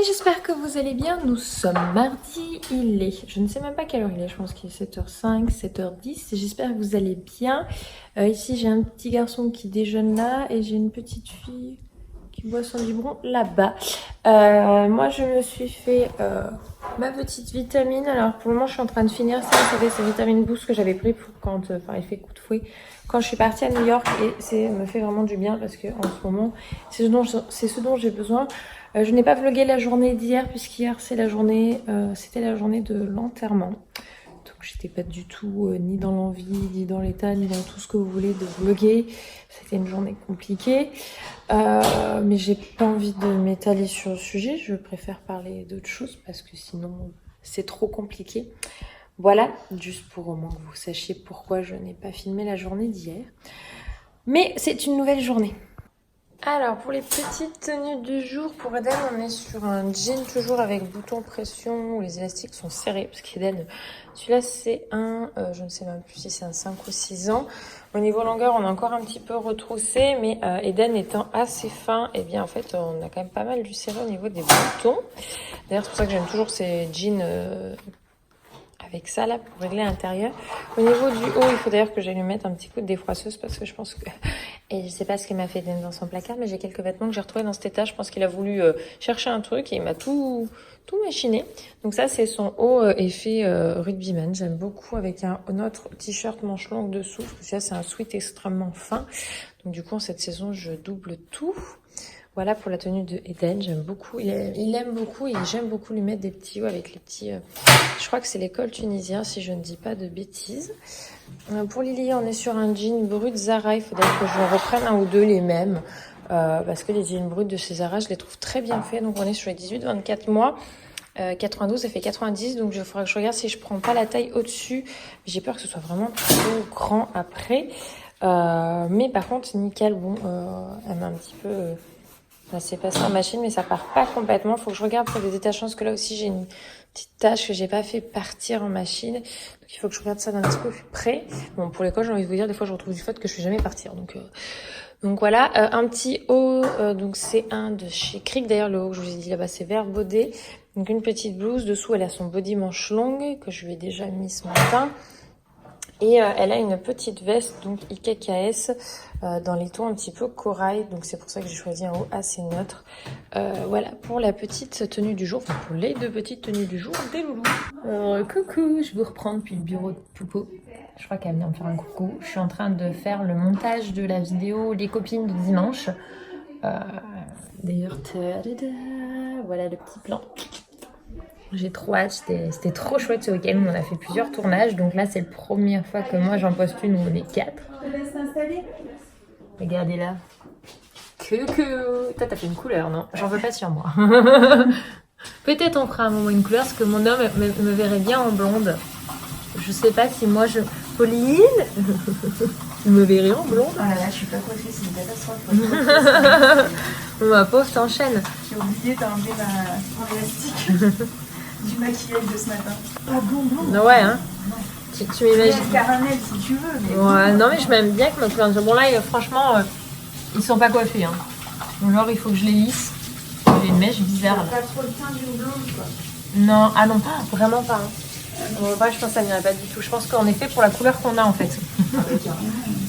j'espère que vous allez bien. Nous sommes mardi, je ne sais même pas quelle heure il est, je pense qu'il est 7h05, 7h10. J'espère que vous allez bien. Ici, j'ai un petit garçon qui déjeune là et j'ai une petite fille qui boit son biberon là-bas. Moi, je me suis fait ma petite vitamine. Alors, pour le moment, je suis en train de finir ça. Vous savez, c'est vitamine boost que j'avais pris pour quand il fait coup de fouet. Quand je suis partie à New York, et ça me fait vraiment du bien parce que en ce moment, c'est ce dont j'ai besoin. Je n'ai pas vlogué la journée d'hier puisqu'hier c'était la journée de l'enterrement. Donc j'étais pas du tout ni dans l'envie, ni dans l'état, ni dans tout ce que vous voulez de vlogger. C'était une journée compliquée. Mais j'ai pas envie de m'étaler sur le sujet. Je préfère parler d'autre chose parce que sinon c'est trop compliqué. Voilà, juste pour au moins que vous sachiez pourquoi je n'ai pas filmé la journée d'hier. Mais c'est une nouvelle journée. Alors, pour les petites tenues du jour, pour Eden, on est sur un jean toujours avec bouton pression où les élastiques sont serrés. Parce qu'Eden, celui-là, c'est je ne sais même plus si c'est un 5 ou 6 ans. Au niveau longueur, on a encore un petit peu retroussé, mais Eden étant assez fin, eh bien, en fait, on a quand même pas mal dû serrer au niveau des boutons. D'ailleurs, c'est pour ça que j'aime toujours ces jeans avec ça là pour régler l'intérieur. Au niveau du haut, il faut d'ailleurs que j'aille lui mettre un petit coup de défroisseuse parce que je pense que... Et je sais pas ce qu'il m'a fait dans son placard, mais j'ai quelques vêtements que j'ai retrouvés dans cet état. Je pense qu'il a voulu chercher un truc et il m'a tout machiné. Donc ça, c'est son haut effet rugbyman. J'aime beaucoup avec un autre t-shirt manche longue dessous. Parce que ça, c'est un sweat extrêmement fin. Donc du coup, en cette saison, je double tout. Voilà pour la tenue de Eden, j'aime beaucoup. Il aime beaucoup et j'aime beaucoup lui mettre des petits hauts avec les petits... je crois que c'est l'école tunisien, si je ne dis pas de bêtises. Pour Lily, on est sur un jean brut Zara. Il faudrait que je reprenne un ou deux les mêmes. Parce que les jeans bruts de chez Zara, je les trouve très bien faits. Donc on est sur les 18-24 mois. 92, ça fait 90. Donc il faudra que je regarde si je prends pas la taille au-dessus. J'ai peur que ce soit vraiment trop grand après. Mais par contre, nickel. Bon, elle m'a un petit peu... Ça s'est passé en machine, mais ça part pas complètement. Faut que je regarde pour les détachements, parce que là aussi, j'ai une petite tâche que j'ai pas fait partir en machine. Donc, il faut que je regarde ça d'un petit peu plus près. Bon, pour les cols, j'ai envie de vous dire, des fois, je retrouve du faute que je fais jamais partir. Donc voilà. Un petit haut, donc c'est un de chez Cric. D'ailleurs, le haut que je vous ai dit là-bas, c'est vert bodé. Donc, une petite blouse. Dessous, elle a son body manche longue, que je lui ai déjà mis ce matin. Et elle a une petite veste, donc IKKS, dans les tons un petit peu corail. Donc c'est pour ça que j'ai choisi un haut assez neutre. Voilà pour la petite tenue du jour, enfin pour les deux petites tenues du jour des loulous. Coucou, je vous reprends depuis le bureau de Poupo. Je crois qu'elle vient me faire un coucou. Je suis en train de faire le montage de la vidéo Les copines de dimanche. D'ailleurs, voilà le petit plan. J'ai trop hâte, c'était trop chouette ce week-end, on a fait plusieurs tournages, donc là c'est la première fois que moi j'en poste une où on est 4. Je te laisse t'installer. Regardez là. Coucou. Toi t'as fait une couleur, non? J'en veux pas sur moi. Peut-être on fera un moment une couleur, parce que mon homme me verrait bien en blonde. Je sais pas si moi je... Pauline. Tu me verrais en blonde? Oh là là, je suis pas coiffée, c'est une catastrophe. Ma pauvre t'enchaîne. J'ai oublié d'enlever mon élastique du maquillage de ce matin. Ah bon. Ouais, hein. Tu m'imagines. Caramel si tu veux. Mais ouais, non mais je m'aime bien que ma couleur. Bon là, franchement, ils sont pas coiffés. Hein. Donc, genre, il faut que je les lisse. J'ai une mèche bizarre. T'as pas trop le teint d'une blonde quoi. Non, ah non, vraiment pas. Hein. Bon, bah, je pense que ça n'irait pas du tout. Je pense qu'on est fait pour la couleur qu'on a en fait.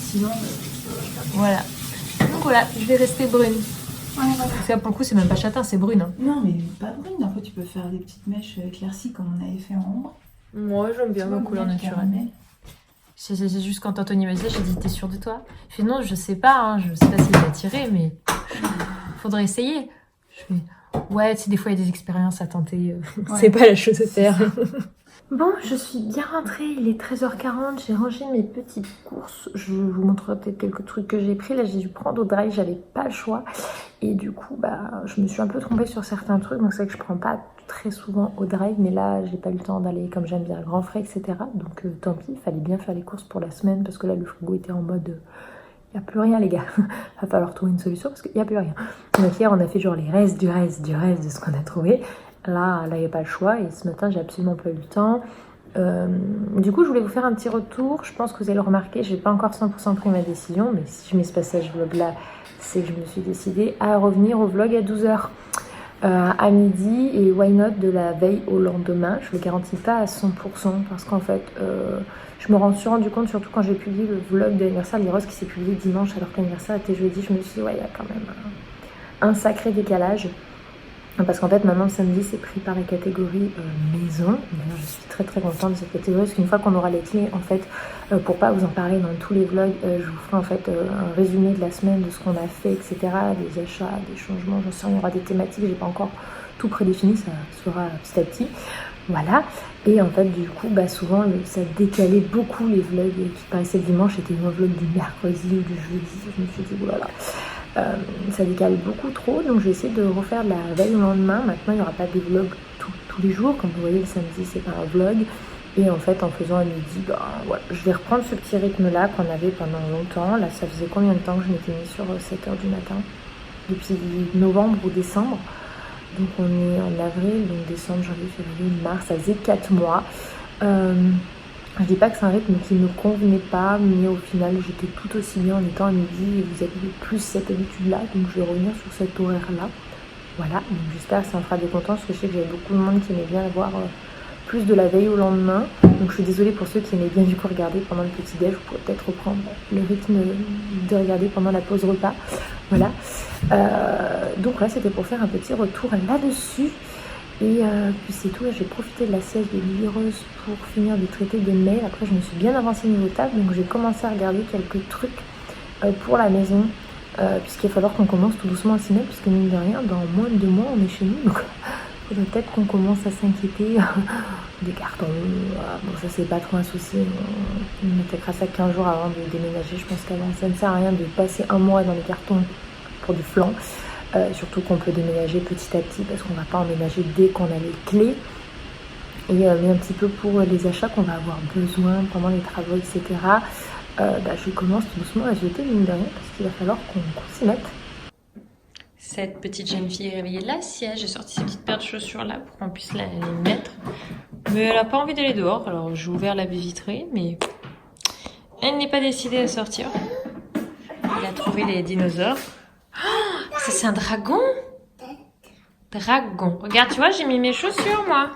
Sinon. Voilà. Donc voilà, je vais rester brune. Ouais, voilà. Parce que pour le coup, c'est même pas châtain, c'est brune. Hein. Non, mais pas brune. Après, tu peux faire des petites mèches éclaircies comme on avait fait en ombre. Moi, j'aime bien ma couleur naturelle. C'est juste quand Anthony m'a dit ça, j'ai dit t'es sûre de toi? Je fais non, je sais pas, hein, je sais pas s'il va tirer, mais faudrait essayer. Je fais ouais, tu sais, des fois il y a des expériences à tenter, ouais. C'est pas la chose à faire. Bon, je suis bien rentrée, il est 13h40, j'ai rangé mes petites courses. Je vous montrerai peut-être quelques trucs que j'ai pris. Là, j'ai dû prendre au drive, j'avais pas le choix. Et du coup, bah, je me suis un peu trompée sur certains trucs. Donc c'est vrai que je prends pas très souvent au drive, mais là, j'ai pas eu le temps d'aller comme j'aime bien à grand frais, etc. Donc tant pis, il fallait bien faire les courses pour la semaine parce que là, le frigo était en mode... Il n'y a plus rien les gars, va falloir trouver une solution parce qu'il n'y a plus rien. Donc hier on a fait genre les restes du reste de ce qu'on a trouvé. Là il n'y a pas le choix et ce matin j'ai absolument pas eu le temps. Du coup je voulais vous faire un petit retour. Je pense que vous allez le remarquer, j'ai pas encore 100% pris ma décision. Mais si je mets ce passage vlog là, c'est que je me suis décidée à revenir au vlog à 12h. à midi et why not de la veille au lendemain. Je ne le garantis pas à 100% parce qu'en fait, je me suis rendu compte, surtout quand j'ai publié le vlog d'anniversaire de Liros qui s'est publié dimanche alors que l'anniversaire était jeudi, je me suis dit ouais, il y a quand même un sacré décalage. Parce qu'en fait maintenant le samedi c'est pris par la catégorie maison. D'ailleurs je suis très très contente de cette catégorie parce qu'une fois qu'on aura les clés en fait pour pas vous en parler dans tous les vlogs, je vous ferai en fait un résumé de la semaine de ce qu'on a fait, etc. Des achats, des changements, j'en sais rien, il y aura des thématiques, j'ai pas encore tout prédéfini, ça sera petit à petit. Voilà, et en fait du coup souvent ça décalait beaucoup les vlogs qui paraissaient le dimanche, c'était un vlog du mercredi ou du jeudi, je me suis dit oulala. Ça décale beaucoup trop, donc je vais essayer de refaire la veille au lendemain. Maintenant il n'y aura pas des vlogs tous les jours, comme vous voyez le samedi c'est pas un vlog, et en fait en faisant à midi, voilà, je vais reprendre ce petit rythme là qu'on avait pendant longtemps. Là ça faisait combien de temps que je m'étais mis sur 7h du matin? Depuis novembre ou décembre, donc on est en avril, donc décembre, janvier, février, mars, ça faisait 4 mois. Je dis pas que c'est un rythme qui ne me convenait pas, mais au final j'étais tout aussi bien en étant à midi et vous avez plus cette habitude là, donc je vais revenir sur cet horaire là. Voilà, donc j'espère que ça me fera des contents parce que je sais que j'avais beaucoup de monde qui aimait bien avoir plus de la veille au lendemain. Donc je suis désolée pour ceux qui aimaient bien du coup regarder pendant le petit déj, vous pourrez peut-être reprendre le rythme de regarder pendant la pause repas. Voilà, donc là c'était pour faire un petit retour là-dessus. Et puis c'est tout, j'ai profité de la sieste de Lily Rose pour finir de traiter des mails. Après je me suis bien avancée niveau table, donc j'ai commencé à regarder quelques trucs pour la maison, puisqu'il va falloir qu'on commence tout doucement à s'y mettre, puisque mine de rien, dans moins de 2 mois on est chez nous, donc il faudrait peut-être qu'on commence à s'inquiéter des cartons. Bon ça c'est pas trop un souci, on attaquera ça 15 jours avant de déménager. Je pense qu'avant ça ne sert à rien de passer 1 mois dans les cartons pour du flan. Surtout qu'on peut déménager petit à petit parce qu'on va pas emménager dès qu'on a les clés. Et mais un petit peu pour les achats qu'on va avoir besoin pendant les travaux, etc. Je commence tout doucement à jeter mine de rien parce qu'il va falloir qu'on s'y mette. Cette petite jeune fille est réveillée de la sieste. J'ai sorti ses petites paires de chaussures là pour qu'on puisse les mettre. Mais elle n'a pas envie d'aller dehors. Alors j'ai ouvert la baie vitrée, mais elle n'est pas décidée à sortir. Elle a trouvé les dinosaures. Oh, ça c'est un dragon. Dragon. Regarde, tu vois, j'ai mis mes chaussures moi.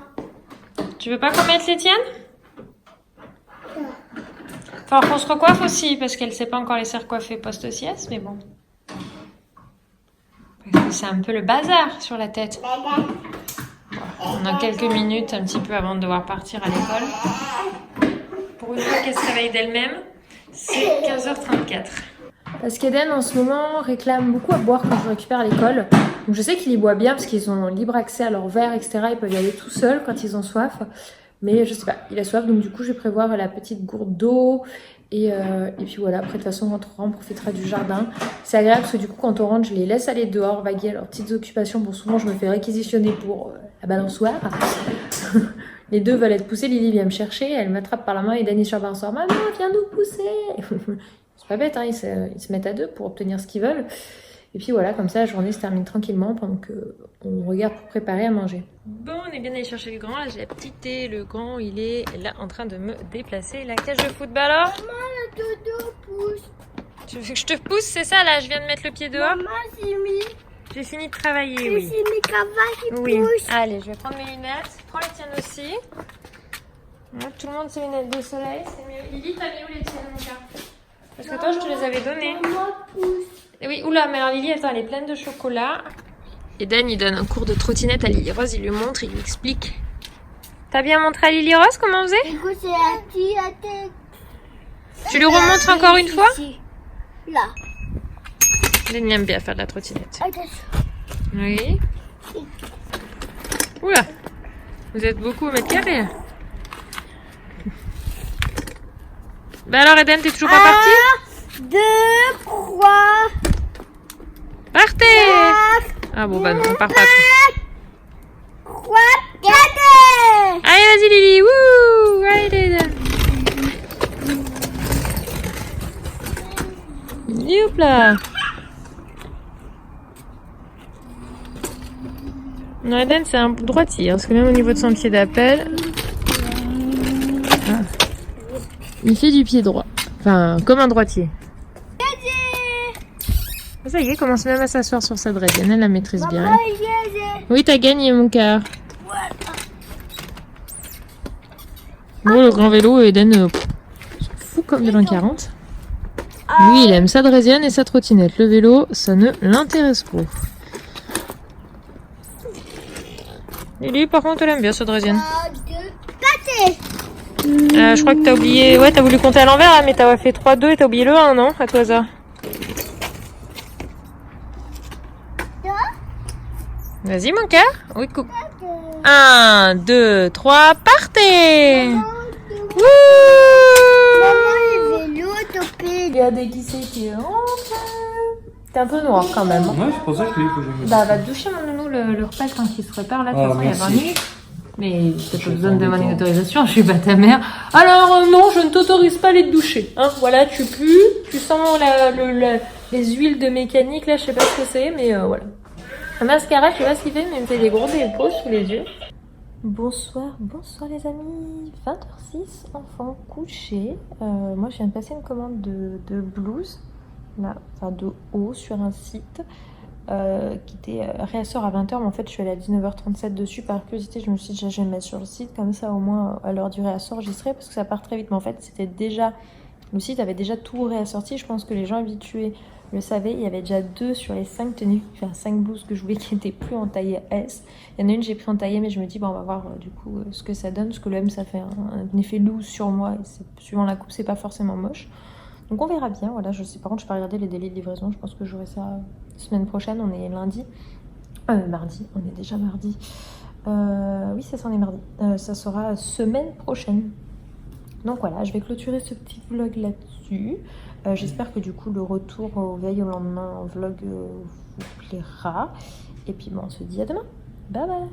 Tu veux pas qu'on mette les tiennes? Faut qu'on se recoiffe aussi parce qu'elle sait pas encore laisser recoiffer post-sieste, mais bon. C'est un peu le bazar sur la tête. On a quelques minutes un petit peu avant de devoir partir à l'école. Pour une fois qu'elle se réveille d'elle-même, c'est 15h34. Parce qu'Eden en ce moment réclame beaucoup à boire quand je le récupère à l'école. Donc je sais qu'il y boit bien parce qu'ils ont libre accès à leur verre, etc. Ils peuvent y aller tout seuls quand ils ont soif. Mais je sais pas, il a soif, donc du coup je vais prévoir la petite gourde d'eau. Et puis voilà, après de toute façon on rentrera, on profitera du jardin. C'est agréable parce que du coup quand on rentre, je les laisse aller dehors, vaguer à leurs petites occupations. Bon, souvent je me fais réquisitionner pour la balançoire. Les deux veulent être poussés, Lily vient me chercher, elle m'attrape par la main et Dany sur la balançoire. Maman, viens nous pousser. C'est pas bête, hein, ils se mettent à deux pour obtenir ce qu'ils veulent. Et puis voilà, comme ça la journée se termine tranquillement pendant qu'on regarde pour préparer à manger. Bon, on est bien allé chercher le grand. Là, j'ai la petite et le grand, il est là en train de me déplacer. La cage de football, alors Maman, le dodo pousse. Tu veux que je te pousse, c'est ça là? Je viens de mettre le pied dehors. Maman, c'est mis. J'ai fini de travailler, C'est oui. mes cravates qui Oui. poussent. Allez, je vais prendre mes lunettes. Prends les tiennes aussi. Tout le monde ses lunettes de soleil, c'est mieux. Lily, t'as mis où les tiennes, mon gars? Parce que toi, je te les avais données. Maman pousse. Et oui, oula, mais alors Lily, attends, elle est pleine de chocolat. Eden, il donne un cours de trottinette à Lily Rose, il lui montre, il lui explique. T'as bien montré à Lily Rose comment on faisait? Écoute, c'est la petite à tête. Tu lui remontres encore une fois? Ici. Là. Eden, il aime bien faire de la trottinette. Attention. Oui. Oula, vous êtes beaucoup au mètre carré. Bah alors Eden, t'es toujours pas parti? 2, 3, Partez! Ah bon bah non, on part pas. 3, 4. Allez, vas-y Lily, wouh! Allez, Youp là! Non, Eden, c'est un droitier, parce que même au niveau de son pied d'appel, il fait du pied droit. Enfin, comme un droitier. Ça y est, commence même à s'asseoir sur sa draisienne, elle la maîtrise bien. Maman, j'ai... Oui, t'as gagné mon cœur. Bon, le grand vélo, Eden s'en fout comme de l'an 40. Lui, il aime sa draisienne et sa trottinette. Le vélo, ça ne l'intéresse pas. Et lui, par contre, il aime bien sa draisienne. Pâté. Je crois que t'as oublié... Ouais, t'as voulu compter à l'envers, hein, mais t'as fait 3-2 et t'as oublié le 1, non? À toi, ça. Vas-y, mon cœur. Oui, coupe. 1, 2, 3, partez! Wouh! Maman, le vélo topé. Regardez qui c'est qui rentre. T'es un peu noir quand même. Ouais, c'est pour ça que je t'ai dit que j'aimais. Bah, va te doucher, mon nounou, le repas quand il se prépare là. De toute façon, il y a 20 merci. minutes. Mais t'as Je pas besoin de suis demander une embêtant. autorisation, je suis pas ta mère. Alors non, je ne t'autorise pas à aller te doucher. Hein, voilà, tu pues, tu sens les huiles de mécanique là, je sais pas ce que c'est, mais voilà. Un mascara, je sais pas ce qu'il fait, mais il me fait des gros dépôts sous les yeux. Bonsoir les amis. 20h06, enfant couché. Moi je viens de passer une commande de blouse, là, enfin de haut sur un site. Qui était réassort à 20h, mais en fait je suis allée à 19h37 dessus par curiosité. Je me suis dit, je vais me mettre sur le site, comme ça au moins à l'heure du réassort j'y serai, parce que ça part très vite. Mais en fait c'était déjà, le site avait déjà tout réassorti. Je pense que les gens habitués le savaient. Il y avait déjà 2 sur les 5 tenues, enfin 5 blouses que je voulais qui n'étaient plus en taille S. Il y en a une j'ai pris en taille M, mais je me dis bon, on va voir du coup ce que ça donne, parce que le M ça fait un effet loose sur moi, et suivant la coupe c'est pas forcément moche. Donc on verra bien, voilà, je sais, par contre je peux regarder les délais de livraison, je pense que j'aurai ça semaine prochaine, on est lundi, mardi, on est déjà mardi, oui c'est ça, on est mardi, ça sera semaine prochaine. Donc voilà, je vais clôturer ce petit vlog là-dessus, j'espère que du coup le retour au veille au lendemain en vlog vous plaira, et puis bon, on se dit à demain, bye bye.